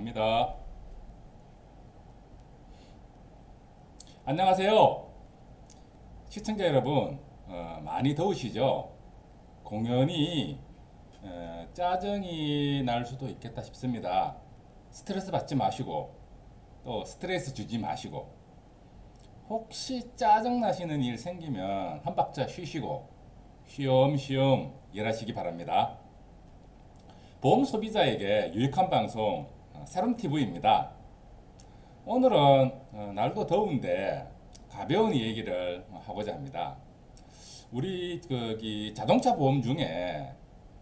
진행합니다. 안녕하세요. 시청자 여러분, 많이 더우시죠? 공연이 짜증이 날 수도 있겠다 싶습니다. 스트레스 받지 마시고 또 스트레스 주지 마시고 혹시 짜증 나시는 일 생기면 한 박자 쉬시고 쉬엄쉬엄 일하시기 바랍니다. 보험 소비자에게 유익한 방송 세럼TV입니다. 오늘은 날도 더운데 가벼운 얘기를 하고자 합니다. 우리 자동차 보험 중에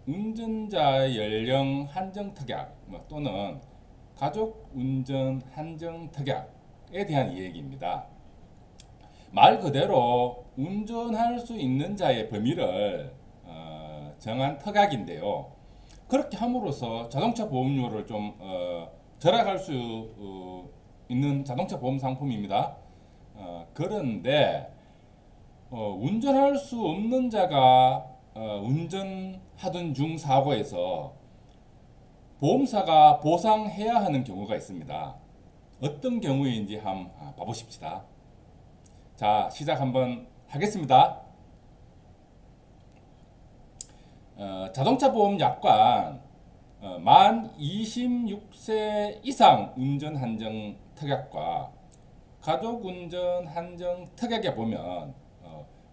운전자 연령 한정 특약 또는 가족 운전 한정 특약에 대한 이야기입니다. 말 그대로 운전할 수 있는 자의 범위를 정한 특약인데요. 그렇게 함으로써 자동차 보험료를 좀 절약할 수 있는 자동차 보험 상품입니다. 그런데 운전할 수 없는 자가 운전하던 중 사고에서 보험사가 보상해야 하는 경우가 있습니다. 어떤 경우인지 한번 봐보십시다. 자, 시작 한번 하겠습니다. 자동차 보험 약관 만 26세 이상 운전 한정 특약과 가족 운전 한정 특약에 보면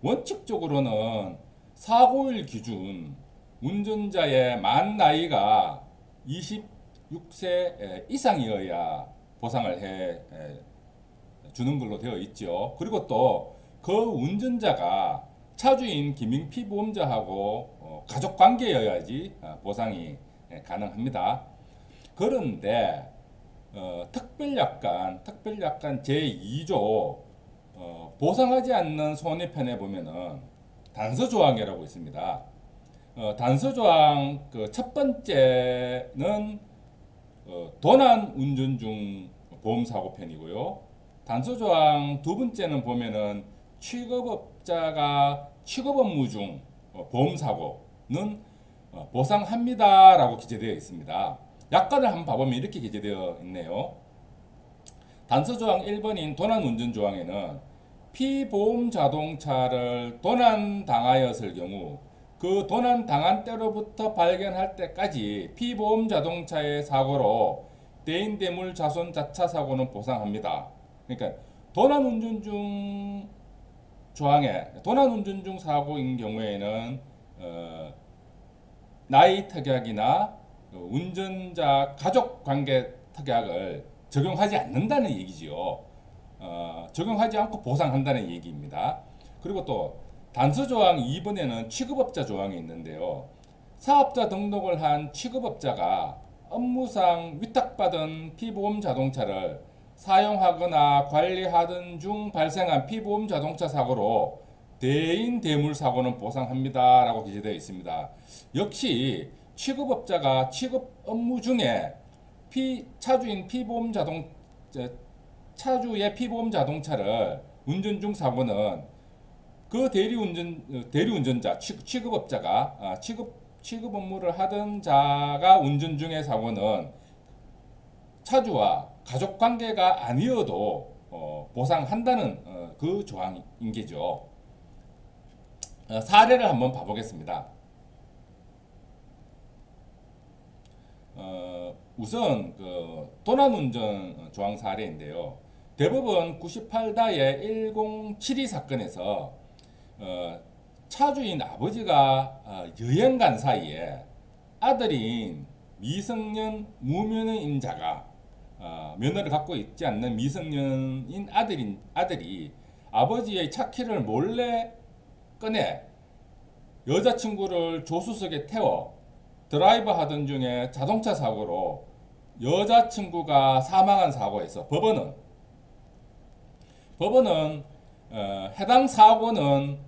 원칙적으로는 사고일 기준 운전자의 만 나이가 26세 이상이어야 보상을 해 주는 걸로 되어 있죠. 그리고 또 그 운전자가 차주인 기민 피보험자하고 가족 관계여야지 보상이 가능합니다. 그런데 특별약관 제2조 보상하지 않는 손해편에 보면은 단서조항이라고 있습니다. 단서조항 첫 번째는 도난 운전 중 보험사고편이고요. 단서조항 두 번째는 보면은 취급업자가 취급업무 중 보험사고는 보상합니다라고 기재되어 있습니다. 약관을 한번 봐보면 이렇게 기재되어 있네요. 단서조항 1번인 도난운전조항에는 피보험 자동차를 도난당하였을 경우 그 도난당한 때로부터 발견할 때까지 피보험 자동차의 사고로 대인대물 자손 자차 사고는 보상합니다. 그러니까 도난운전 중 사고인 경우에는 나이 특약이나 운전자 가족 관계 특약을 적용하지 않는다는 얘기지요. 적용하지 않고 보상한다는 얘기입니다. 그리고 또 단서조항 2번에는 취급업자 조항이 있는데요. 사업자 등록을 한 취급업자가 업무상 위탁받은 피보험 자동차를 사용하거나 관리하던 중 발생한 피보험 자동차 사고로 대인 대물 사고는 보상합니다 라고 기재되어 있습니다. 역시 취급업자가 취급 업무 중에 차주의 피보험 자동차를 운전 중 사고는 그 대리운전자 취급업자가 취급 업무를 하던 자가 운전 중의 사고는 차주와 가족 관계가 아니어도 보상한다는 그 조항인 게죠. 사례를 한번 봐보겠습니다. 우선 도난운전 조항 사례인데요. 대법원 98-1072 사건에서 차주인 아버지가 여행 간 사이에 아들인 미성년 무면허인자가 면허를 갖고 있지 않는 미성년인 아들이 아버지의 차키를 몰래 꺼내 여자친구를 조수석에 태워 드라이브 하던 중에 자동차 사고로 여자친구가 사망한 사고에서 법원은 해당 사고는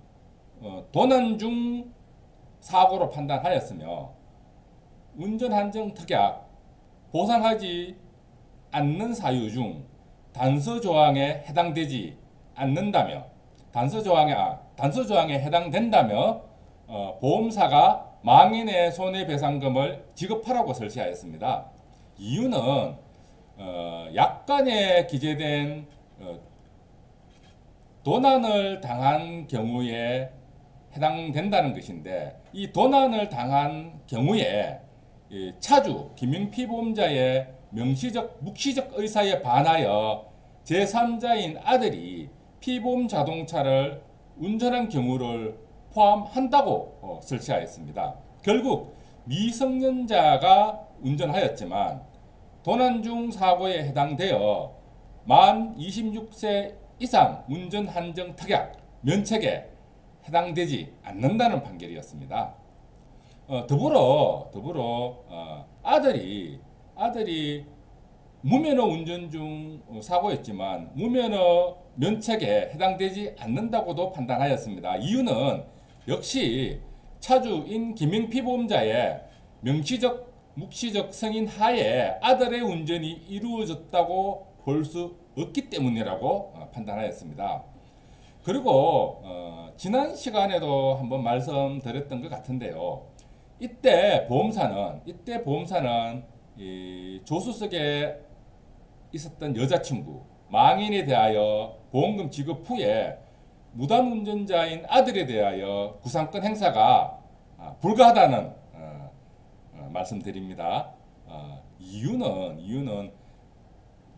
도난 중 사고로 판단하였으며 운전 한정 특약 보상하지 않는 사유 중 단서 조항에 해당되지 않는다며 단서조항에 해당된다며 보험사가 망인의 손해배상금을 지급하라고 설치하였습니다. 이유는 약관에 기재된 도난을 당한 경우에 해당된다는 것인데, 이 도난을 당한 경우에 이 차주 김영피보험자의 명시적 묵시적 의사에 반하여 제3자인 아들이 피보험 자동차를 운전한 경우를 포함한다고 설치하였습니다. 결국 미성년자가 운전하였지만 도난 중 사고에 해당되어 만 26세 이상 운전 한정 특약 면책에 해당되지 않는다는 판결이었습니다. 더불어 아들이 무면허 운전 중 사고였지만 무면허 면책에 해당되지 않는다고도 판단하였습니다. 이유는 역시 차주인 김영피보험자의 명시적 묵시적 승인 하에 아들의 운전이 이루어졌다고 볼 수 없기 때문이라고 판단하였습니다. 그리고 지난 시간에도 한번 말씀드렸던 것 같은데요. 이때 보험사는 이 조수석에 있었던 여자친구 망인에 대하여 보험금 지급 후에 무단 운전자인 아들에 대하여 구상권 행사가 불가하다는 말씀드립니다. 이유는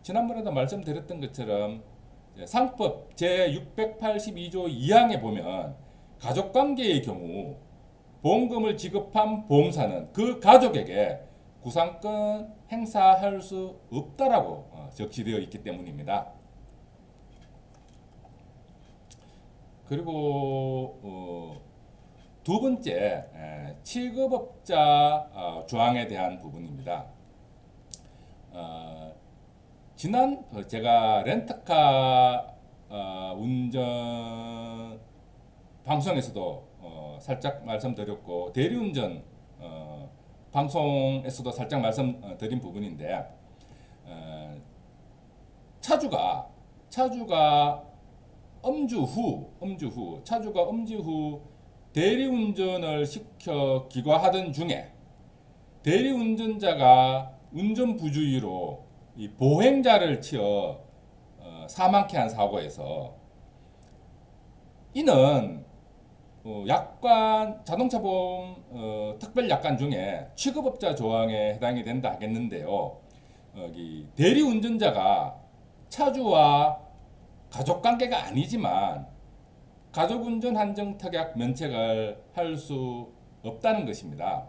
지난번에도 말씀드렸던 것처럼 상법 제682조 2항에 보면 가족관계의 경우 보험금을 지급한 보험사는 그 가족에게 구상권 행사할 수 없다라고 적시되어 있기 때문입니다. 그리고 두 번째 취급업자 조항에 대한 부분입니다. 지난 제가 렌터카 운전 방송에서도 살짝 말씀드렸고 대리운전 방송에서도 살짝 말씀드린 부분인데, 차주가 음주 후 대리운전을 시켜 기과하던 중에 대리운전자가 운전 부주의로 이 보행자를 치어 사망케 한 사고에서 이는 약관 자동차 보험 특별 약관 중에 취급업자 조항에 해당이 된다 하겠는데요. 여기 대리운전자가 차주와 가족관계가 아니지만 가족운전 한정 특약 면책을 할 수 없다는 것입니다.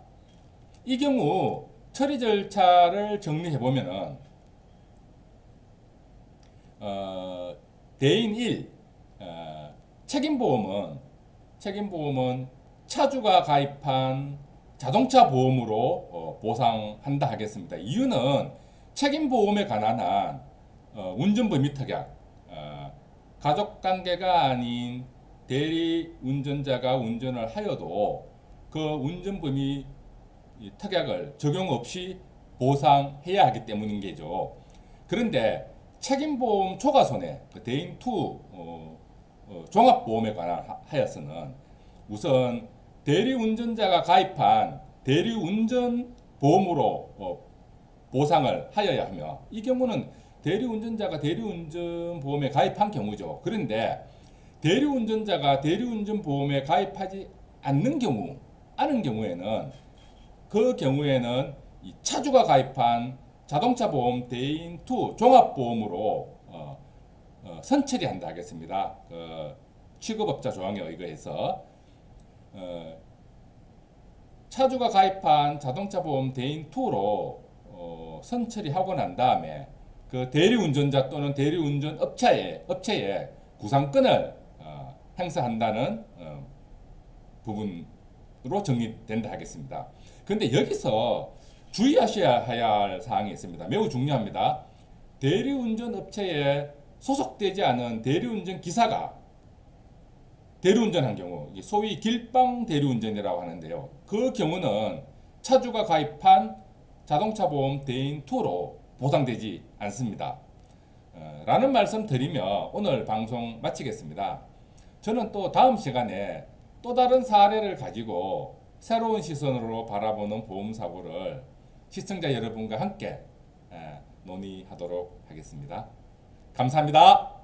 이 경우 처리 절차를 정리해 보면은 대인 1 책임보험은 차주가 가입한 자동차 보험으로 보상한다 하겠습니다. 이유는 책임보험에 관한 한 운전범위 특약, 가족관계가 아닌 대리운전자가 운전을 하여도 그 운전범위 특약을 적용 없이 보상해야 하기 때문인 게죠. 그런데 책임보험 초과손해, 그 대인2 종합보험에 관한 하여서는 우선 대리운전자가 가입한 대리운전보험으로 보상을 하여야 하며, 이 경우는 대리운전자가 대리운전보험에 가입한 경우죠. 그런데 대리운전자가 대리운전보험에 가입하지 않는 경우에는 그 경우에는 이 차주가 가입한 자동차보험 대인2 종합보험으로 선처리한다 하겠습니다. 취급업자 조항에 의거해서 차주가 가입한 자동차보험 대인2로 선처리하고 난 다음에 그 대리운전자 또는 대리운전 업체에 구상권을 행사한다는 부분으로 정리된다 하겠습니다. 그런데 여기서 주의하셔야 할 사항이 있습니다. 매우 중요합니다. 대리운전 업체에 소속되지 않은 대리운전 기사가 대리운전한 경우, 소위 길방 대리운전이라고 하는데요. 그 경우는 차주가 가입한 자동차보험 대인2로 보상되지 않습니다. 라는 말씀 드리며 오늘 방송 마치겠습니다. 저는 또 다음 시간에 또 다른 사례를 가지고 새로운 시선으로 바라보는 보험사고를 시청자 여러분과 함께 논의하도록 하겠습니다. 감사합니다.